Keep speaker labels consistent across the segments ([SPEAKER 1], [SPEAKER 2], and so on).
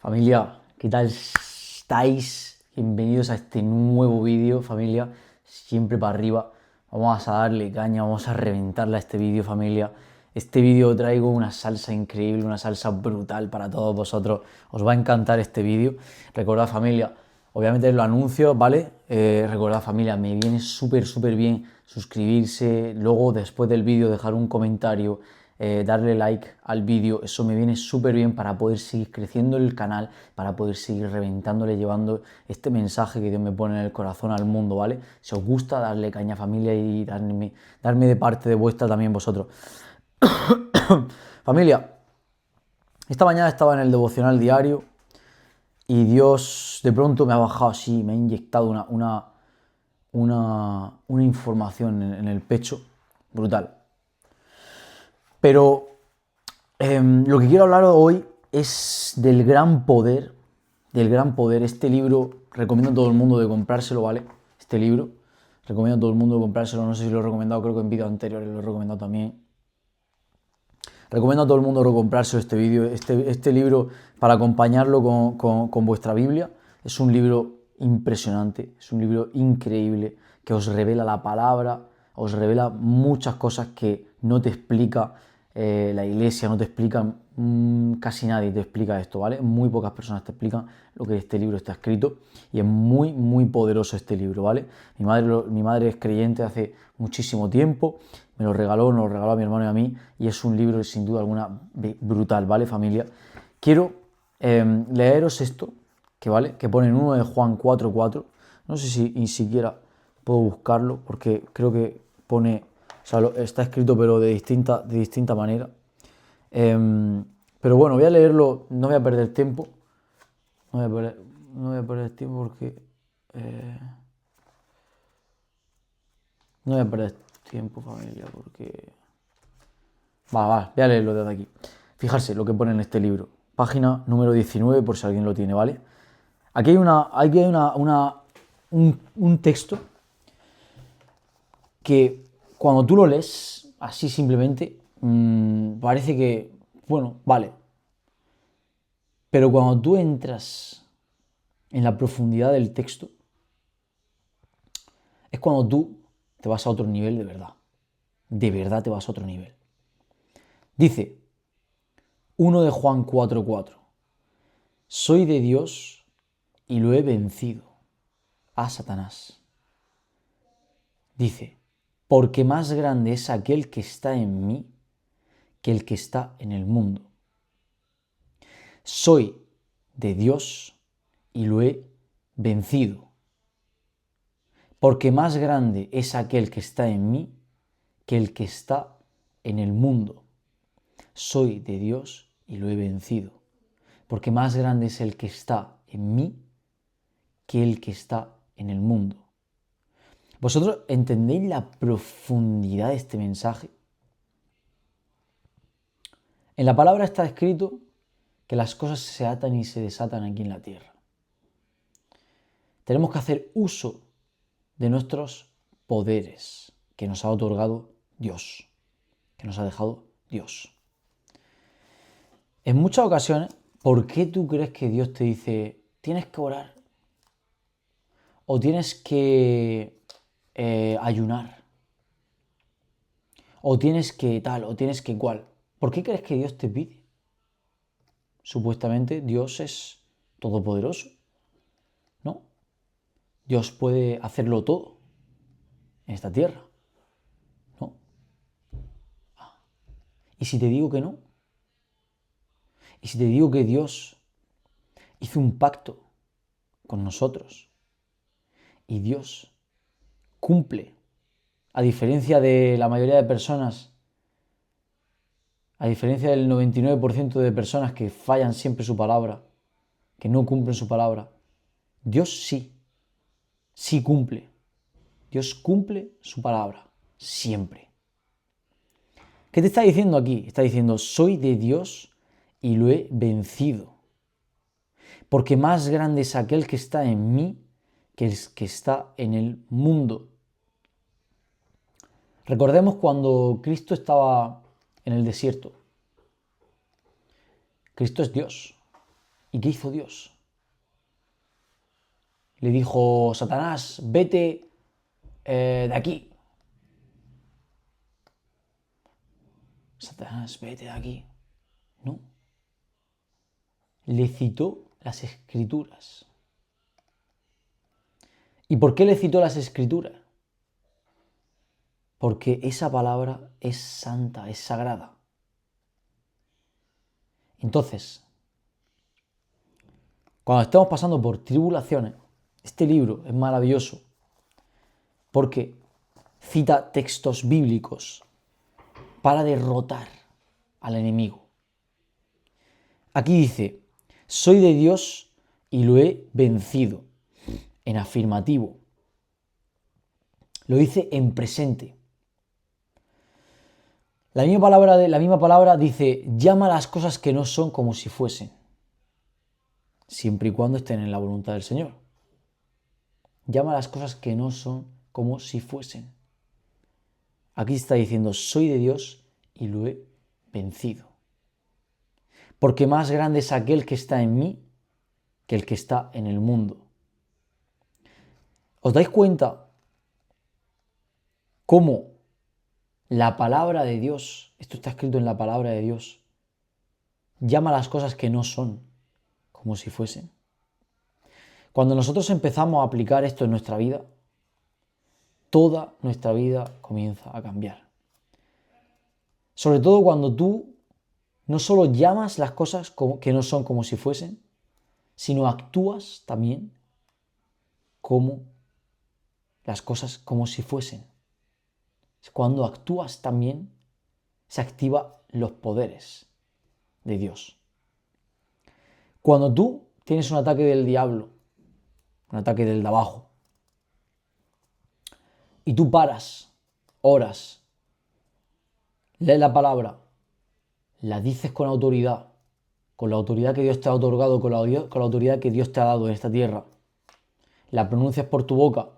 [SPEAKER 1] Familia, ¿qué tal estáis? Bienvenidos a este nuevo vídeo, familia. Siempre para arriba. Vamos a darle caña, vamos a reventarle a este vídeo, familia. Este vídeo traigo una salsa increíble, una salsa brutal para todos vosotros. Os va a encantar este vídeo. Recordad, familia, obviamente lo anuncio, ¿vale? Recordad, familia, me viene súper bien suscribirse. Luego, después del vídeo, dejar un comentario, darle like al vídeo, eso me viene súper bien para poder seguir creciendo el canal, para poder seguir reventándole, llevando este mensaje que Dios me pone en el corazón al mundo, ¿vale? Si os gusta, darle caña, familia, y darme de parte de vuestra también vosotros. Familia, esta mañana estaba en el devocional diario y Dios de pronto me ha bajado así, me ha inyectado una información en el pecho brutal. Pero lo que quiero hablar hoy es del gran poder, Este libro recomiendo a todo el mundo de comprárselo, ¿vale? Este libro recomiendo a todo el mundo de comprárselo. No sé si lo he recomendado, creo que en vídeos anteriores lo he recomendado también. Recomiendo a todo el mundo comprárselo este libro para acompañarlo con vuestra Biblia. Es un libro impresionante, es un libro increíble que os revela la palabra, os revela muchas cosas que no te explica la iglesia, no te explica casi nadie te explica esto, ¿vale? Muy pocas personas te explican lo que este libro está escrito y es muy poderoso este libro, ¿vale? Mi madre es creyente hace muchísimo tiempo, nos lo regaló a mi hermano y a mí, y es un libro sin duda alguna brutal, ¿vale, familia? Quiero leeros esto, que pone en 1 de Juan 4:4. No sé si ni siquiera puedo buscarlo, porque creo que pone, o sea, está escrito pero de distinta manera. Pero bueno, voy a leerlo, no voy a perder tiempo, no voy a perder tiempo porque... no voy a perder tiempo, familia, porque... voy a leerlo desde aquí. Fijarse lo que pone en este libro. Página número 19, por si alguien lo tiene, ¿vale? Aquí hay un texto que cuando tú lo lees, así simplemente, parece que, bueno, vale. Pero cuando tú entras en la profundidad del texto, es cuando tú te vas a otro nivel de verdad. De verdad te vas a otro nivel. Dice 1 de Juan 4:4. Soy de Dios y lo he vencido a Satanás. Dice, porque más grande es aquel que está en mí que el que está en el mundo. Soy de Dios y lo he vencido. Porque más grande es aquel que está en mí que el que está en el mundo. Soy de Dios y lo he vencido. Porque más grande es el que está en mí que el que está en el mundo. ¿Vosotros entendéis la profundidad de este mensaje? En la palabra está escrito que las cosas se atan y se desatan aquí en la tierra. Tenemos que hacer uso de nuestros poderes que nos ha otorgado Dios, que nos ha dejado Dios. En muchas ocasiones, ¿por qué tú crees que Dios te dice, tienes que orar? O tienes que ayunar. O tienes que tal, o tienes que cual. ¿Por qué crees que Dios te pide? Supuestamente Dios es todopoderoso, ¿no? Dios puede hacerlo todo en esta tierra, ¿no? ¿Y si te digo que no? ¿Y si te digo que Dios hizo un pacto con nosotros y Dios cumple, a diferencia de la mayoría de personas, a diferencia del 99% de personas que fallan siempre su palabra, que no cumplen su palabra, Dios sí cumple. Dios cumple su palabra, siempre. ¿Qué te está diciendo aquí? Está diciendo, soy de Dios y lo he vencido. Porque más grande es aquel que está en mí que el que está en el mundo. Recordemos cuando Cristo estaba en el desierto. Cristo es Dios. ¿Y qué hizo Dios? Le dijo, Satanás, vete de aquí. Satanás, vete de aquí. No. Le citó las Escrituras. ¿Y por qué le citó las Escrituras? Porque esa palabra es santa, es sagrada. Entonces, cuando estamos pasando por tribulaciones, este libro es maravilloso porque cita textos bíblicos para derrotar al enemigo. Aquí dice, soy de Dios y lo he vencido, en afirmativo. Lo dice en presente. La misma palabra dice, llama a las cosas que no son como si fuesen, siempre y cuando estén en la voluntad del Señor. Llama a las cosas que no son como si fuesen. Aquí está diciendo, soy de Dios y lo he vencido. Porque más grande es aquel que está en mí que el que está en el mundo. ¿Os dais cuenta cómo la palabra de Dios, esto está escrito en la palabra de Dios, llama a las cosas que no son como si fuesen? Cuando nosotros empezamos a aplicar esto en nuestra vida, toda nuestra vida comienza a cambiar. Sobre todo cuando tú no solo llamas las cosas que no son como si fuesen, sino actúas también como las cosas como si fuesen. Cuando actúas también se activan los poderes de Dios. Cuando tú tienes un ataque del diablo, un ataque del de abajo, y tú paras, oras, lees la palabra, la dices con la autoridad que Dios te ha otorgado, con la autoridad que Dios te ha dado en esta tierra, la pronuncias por tu boca,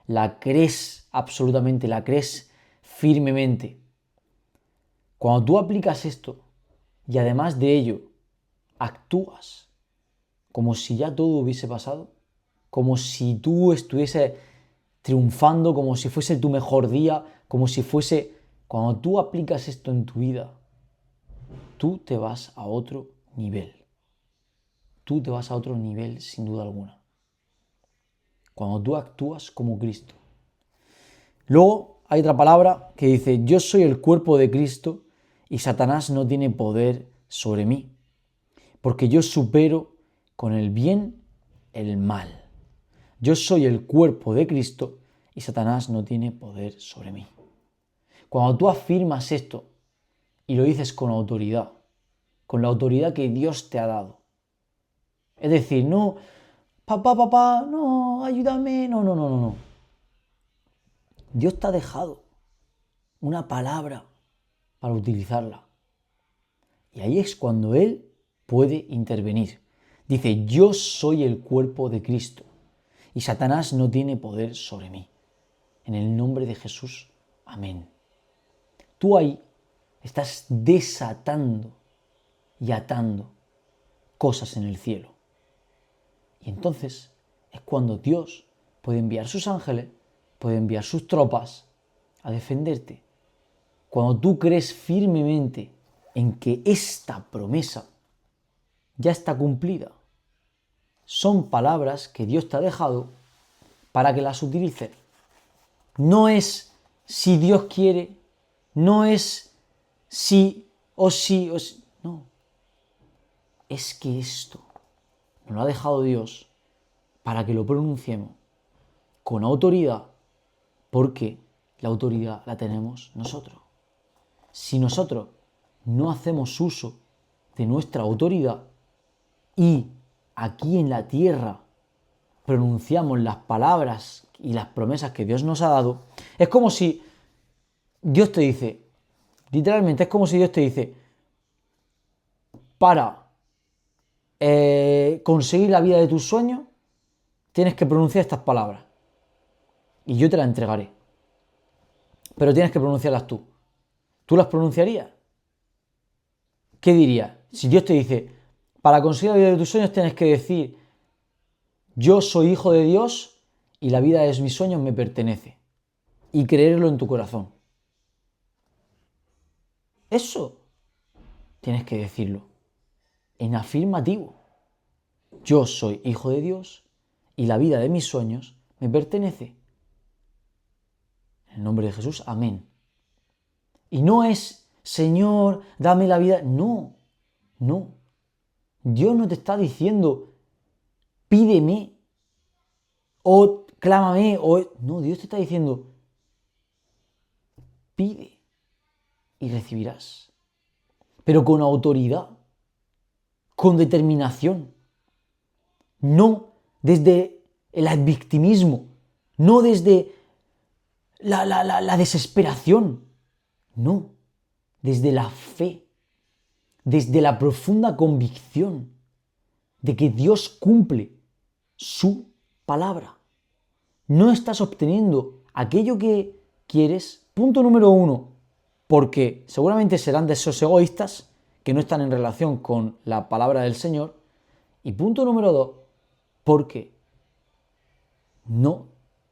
[SPEAKER 1] la crees absolutamente, la crees firmemente. Cuando tú aplicas esto y además de ello actúas como si ya todo hubiese pasado, como si tú estuviese triunfando, como si fuese tu mejor día, como si fuese... Cuando tú aplicas esto en tu vida, tú te vas a otro nivel. Tú te vas a otro nivel sin duda alguna. Cuando tú actúas como Cristo. Luego hay otra palabra que dice, yo soy el cuerpo de Cristo y Satanás no tiene poder sobre mí, porque yo supero con el bien el mal. Yo soy el cuerpo de Cristo y Satanás no tiene poder sobre mí. Cuando tú afirmas esto y lo dices con autoridad, con la autoridad que Dios te ha dado, es decir, no, papá, no, ayúdame, no. Dios te ha dejado una palabra para utilizarla. Y ahí es cuando Él puede intervenir. Dice, yo soy el cuerpo de Cristo y Satanás no tiene poder sobre mí. En el nombre de Jesús, amén. Tú ahí estás desatando y atando cosas en el cielo. Y entonces es cuando Dios puede enviar sus ángeles, puede enviar sus tropas a defenderte. Cuando tú crees firmemente en que esta promesa ya está cumplida, son palabras que Dios te ha dejado para que las utilices. No es si Dios quiere, no es sí o sí o sí, no. Es que esto nos lo ha dejado Dios para que lo pronunciemos con autoridad, porque la autoridad la tenemos nosotros. Si nosotros no hacemos uso de nuestra autoridad y aquí en la tierra pronunciamos las palabras y las promesas que Dios nos ha dado, es como si Dios te dice, literalmente es como si Dios te dice, para conseguir la vida de tus sueños, tienes que pronunciar estas palabras y yo te las entregaré. Pero tienes que pronunciarlas tú. ¿Tú las pronunciarías? ¿Qué dirías? Si Dios te dice, Para conseguir la vida de tus sueños tienes que decir, yo soy hijo de Dios y la vida de mis sueños me pertenece. Y creerlo en tu corazón. Eso tienes que decirlo en afirmativo. Yo soy hijo de Dios y la vida de mis sueños me pertenece. En el nombre de Jesús, amén. Y no es, Señor, dame la vida. No, no. Dios no te está diciendo, pídeme o clámame. No, Dios te está diciendo, pide y recibirás. Pero con autoridad, con determinación. No desde el victimismo, no desde la desesperación. No, desde la fe, desde la profunda convicción de que Dios cumple su palabra. No estás obteniendo aquello que quieres. Punto número 1, porque seguramente serán deseos egoístas que no están en relación con la palabra del Señor. Y punto número 2, porque no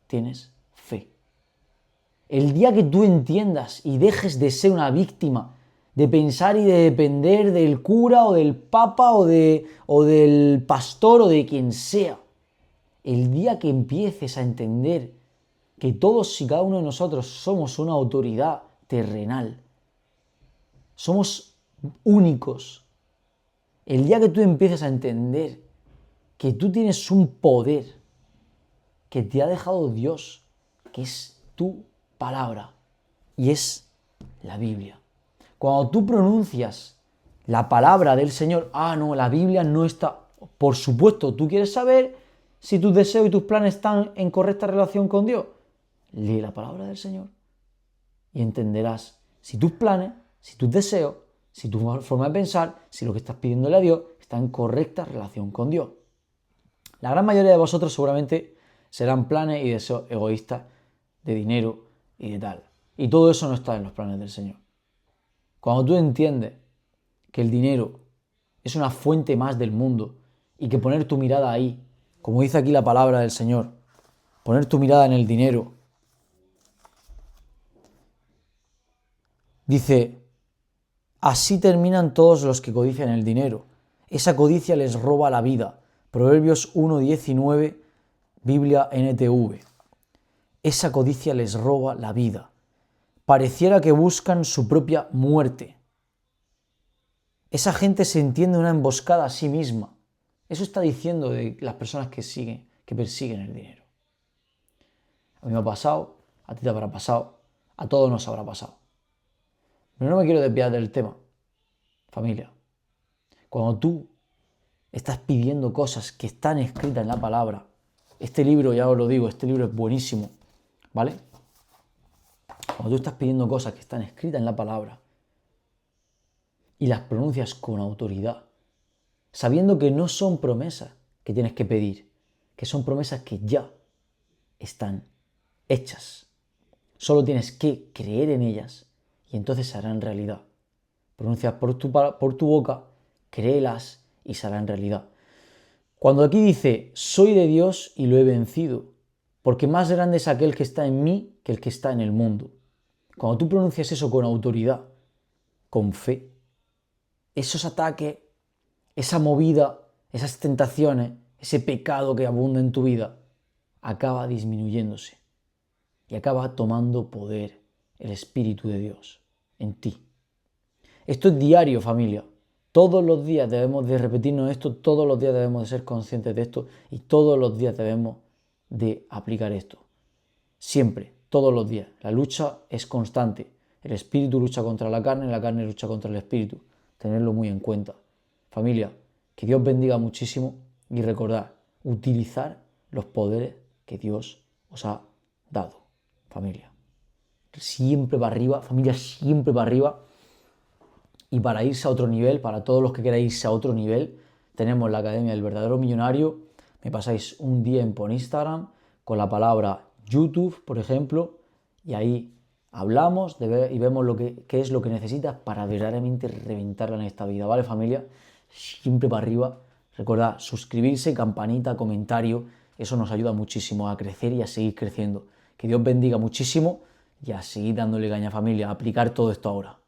[SPEAKER 1] tienes fe. El día que tú entiendas y dejes de ser una víctima, de pensar y de depender del cura o del papa o del pastor o de quien sea, el día que empieces a entender que todos y cada uno de nosotros somos una autoridad terrenal, somos únicos, el día que tú empieces a entender que tú tienes un poder que te ha dejado Dios, que es tu palabra y es la Biblia. Cuando tú pronuncias la palabra del Señor, no, la Biblia no está. Por supuesto, tú quieres saber si tus deseos y tus planes están en correcta relación con Dios. Lee la palabra del Señor y entenderás si tus planes, si tus deseos, si tu forma de pensar, si lo que estás pidiéndole a Dios está en correcta relación con Dios. La gran mayoría de vosotros seguramente serán planes y deseos egoístas de dinero y de tal. Y todo eso no está en los planes del Señor. Cuando tú entiendes que el dinero es una fuente más del mundo y que poner tu mirada ahí, como dice aquí la palabra del Señor, poner tu mirada en el dinero, dice, así terminan todos los que codician el dinero. Esa codicia les roba la vida. Proverbios 1:19, Biblia NTV. Esa codicia les roba la vida. Pareciera que buscan su propia muerte. Esa gente se entiende una emboscada a sí misma. Eso está diciendo de las personas que persiguen el dinero. A mí me ha pasado, a ti te habrá pasado, a todos nos habrá pasado. Pero no me quiero desviar del tema, familia. Cuando tú estás pidiendo cosas que están escritas en la palabra, este libro, ya os lo digo, este libro es buenísimo, ¿vale? Cuando tú estás pidiendo cosas que están escritas en la palabra y las pronuncias con autoridad, sabiendo que no son promesas que tienes que pedir, que son promesas que ya están hechas. Solo tienes que creer en ellas y entonces se harán realidad. Pronuncias por tu boca, créelas y se harán realidad. Cuando aquí dice, soy de Dios y lo he vencido, porque más grande es aquel que está en mí que el que está en el mundo. Cuando tú pronuncias eso con autoridad, con fe, esos ataques, esa movida, esas tentaciones, ese pecado que abunda en tu vida, acaba disminuyéndose y acaba tomando poder el Espíritu de Dios en ti. Esto es diario, familia. Todos los días debemos de repetirnos esto, todos los días debemos de ser conscientes de esto y todos los días debemos de aplicar esto. Siempre, todos los días. La lucha es constante. El espíritu lucha contra la carne lucha contra el espíritu. Tenerlo muy en cuenta. Familia, que Dios bendiga muchísimo y recordad, utilizar los poderes que Dios os ha dado. Familia, siempre para arriba, familia, siempre para arriba. Y para irse a otro nivel, para todos los que queráis irse a otro nivel, tenemos la Academia del Verdadero Millonario. Me pasáis un DM por Instagram con la palabra YouTube, por ejemplo, y ahí hablamos y vemos qué es lo que necesitas para verdaderamente reventarla en esta vida, ¿vale, familia? siempre para arriba. Recordad, suscribirse, campanita, comentario, eso nos ayuda muchísimo a crecer y a seguir creciendo. Que Dios bendiga muchísimo y a seguir dándole caña, familia, a aplicar todo esto ahora.